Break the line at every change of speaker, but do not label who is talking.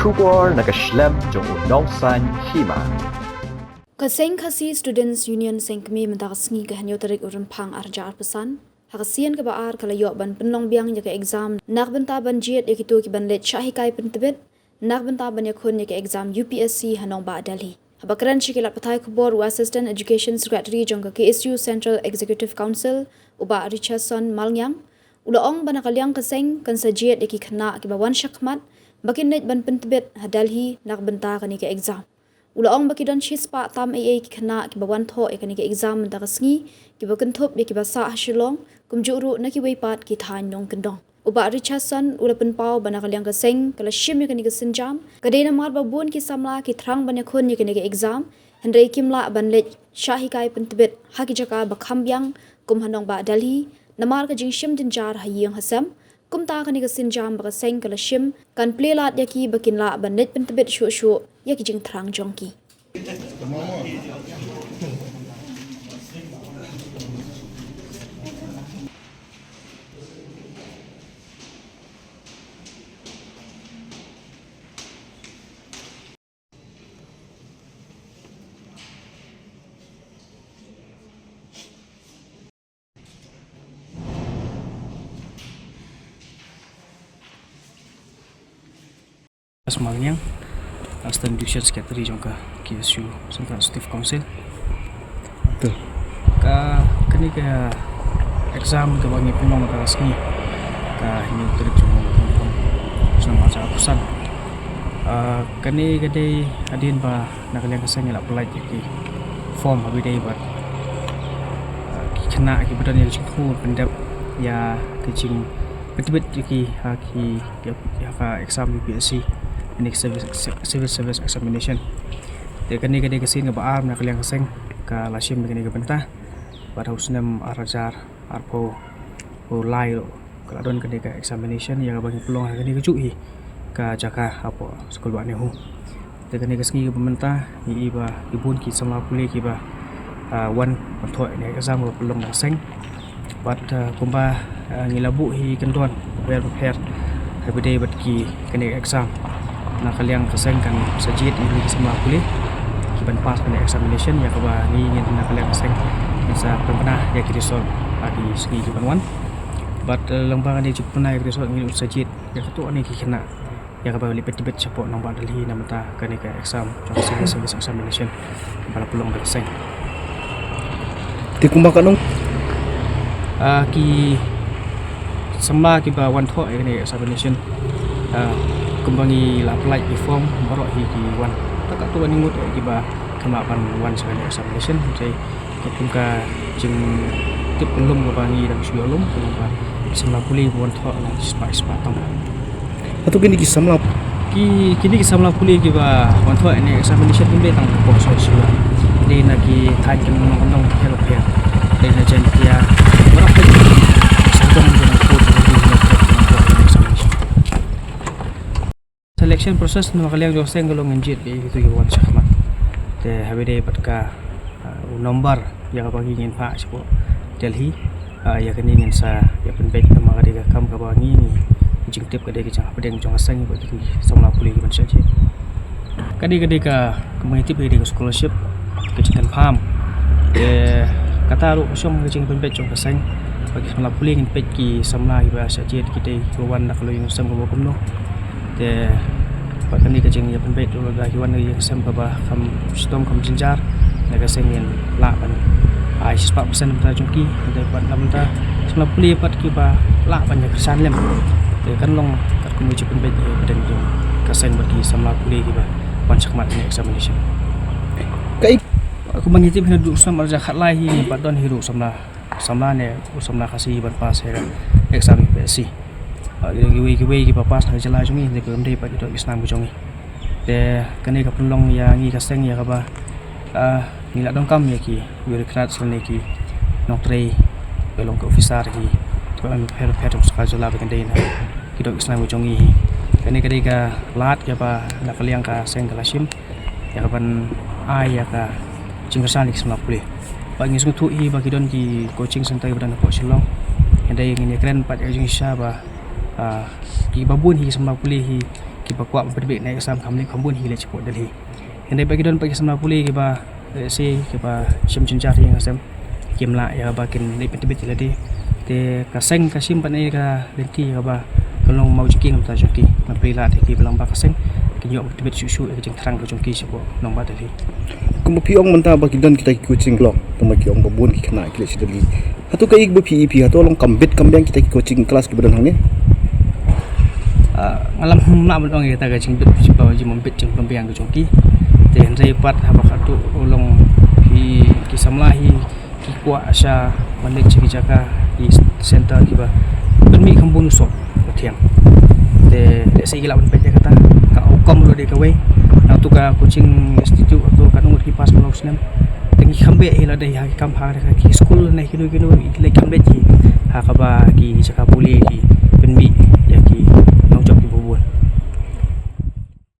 Shubor nakaslem jong unongsan hima.
Kaseng Khasi Students Union sengkemi mentakasngi kehanyo tarik urun pang arja arpesan. Hakasian ke baar kala yok ban penlong biang jaka exam nak benta ban jiet yakitu ki ban let syahikai pentebet nak benta ban yakun yaka exam UPSC hanong ba Delhi. Habakaran shikilat patai kubor wa Assistant Education Secretary jongka KSU Central Executive Council uba Richardson Malnyang ulaong banakaliang kaseng kan sajiet yaki kena ki bawan syakmat bakin net ban pentebet ha Delhi nak benta kani ka exam. Ulaong baki don chispa tam AA ki kena ki bawan tho ekani ki exam menta kasngi ki bakan thop ki basa Shillong kumjuru na ki weipat ki than nong kendong. Uba Richardson ulapan pau banakaliang kaseng kala shim ekani ka sinjam kadena mar babun ki samla ki thrang banyakun ekani ki exam hendai kimla ban let syahikai pentebet haki jaka bakhambyang kumhanong ba Delhi namar ka jing shim dinjar hayang hasam kumta kani ka sinjam baka seng kala shim kan plelat yaki bakinla ban let pentebet shu yaki jing thrang jongki.
Malnyang, Assistant Education Secretary jongka KSU Central Executive Council.
Betul.
Kani ka exam ke bangi penong ka rasmi ka hinyo terik jong kampung senang baca pesan. Kani kadai adin ba nakalian kasang la apply ki form habidai bat ki kena ki badan yang cikgu pendap ya kecing betul ki ya ka exam UPSC next civil service examination. Dia kani kesin ke baar nak kalian keseng ke lasim begini ke bentah pada husnam arajar arpo lai kalau don kani ke examination yang bagi peluang kani ke cuhi ke jaka apa sekolah ni hu. Dia kani kesengi ke bentah ni iba ibun ki sama pulih ki ba wan thoi ni exam peluang nak seng bat kumba ngilabu hi kendon prepare habidai bat ki kani exam nakaliang keseng kan sajid ini semua boleh kiban pas pada examination ya kaba ni ingin nakaliang keseng bisa pernah ya kiri sol di segi kiban wan but lembaga ni cukup pernah ya kiri sol ingin sajid ya ketua ni kena ya kaba lipet-lipet support nombor Delhi namata kani ke exam contoh service examination pada peluang keseng
di kumbakan nong
ki semua kiba wan tho ini examination kembangi la apply di form borok hi ki wan tak tu ni ngut ki ba kema pan wan sekali examination jadi ketumka jing tip belum bangi dan sudah belum kenapa semua pulih wan tho la spa tong
atau kini kisah melap
kini kisah melap pulih ki ba wan tho ni examination ni tang ko so sudah jadi nak ki thai kan nong help ya dari najan dia borok sedang dengan code selection process no kaliang joseng golong njit di itu wan syakmat te habide patka nomor yang bagi ngin pak sipo Delhi ya kini ngin sa ya penbek sama kadiga kam ka bangi ni jing tip kadai kecang pedeng jong asang ba gitu samla puli ban saje kadi ka community be di scholarship kecing pam kata ru kosong kecing penbek jong asang bagi samla puli ngin pek ki samla iba saje kita wan nak lo yung sam ko kumno te pakani kecing ya penbet dulu dah hiwan yang sem baba kam stom kam jinjar naga sengin la ban ai 4% beta jongki de ban lamta semla puli pat ki ba la ban ya kesan lem te kan long kat kumu ci penbet badan jong kaseng bagi semla puli ki ba ban sakmat ni examination
kai
aku mangiti bina du usam arja khat lai hi padon hiru samla ne samla kasi ban pas ya exam UPSC giwe papas na jala jungi de pem dei pa itu islam jungi de kani ka pelong ya ngi ka seng ya ka ba ni la dong kam ya ki bureaucrat sene ki noktrei belong ka officer ki to am her ska jala ba kandei na ki do islam jungi kani ka lat ya ba na kaliang ka seng ka lasim ya ka ban ai ya ka jingsan islam pulih bagi sungu hi bagi don ki coaching center badan ko Shillong andai ngini keren pat jungi sha ba ki babun hi sama pulih hi kita kuat berbeza naik exam kami kambun hilang cepat dari. Yang bagi don bagi sama pulih kita kita sim cari yang sem kimla ya bakin ni betul-betul tadi. Te kaseng kasim panai ka lenti ka kalau mau joki ngam ta joki mapila te ki belang ba kaseng ki yo betul-betul susu ke jeng terang ke joki sebo nong ba tadi.
Kumupi ong manta bagi dan kita coaching long temaki ong babun ki kena kile sidali hatu ka ik bepi ipi hatu long kambet kambiang kita coaching kelas ke badan hangnya
ngalam nak mendong kita ka jing bit bawa jing membit jing pembiang ke joki te repat haba khatu ulong ki samlahi ki kwa asya malik ciki jaka di center kiba benmi kambun usop batiang te se gila ben pete kata ka ukom lo de kawe na tu ka coaching institute atau ka nomor kipas kalau senam tengi kambe ila de ha kampa ki school na kinu ile kambe ji ha ka ba ki jaka puli ki benmi ya ki nong jok ki bubun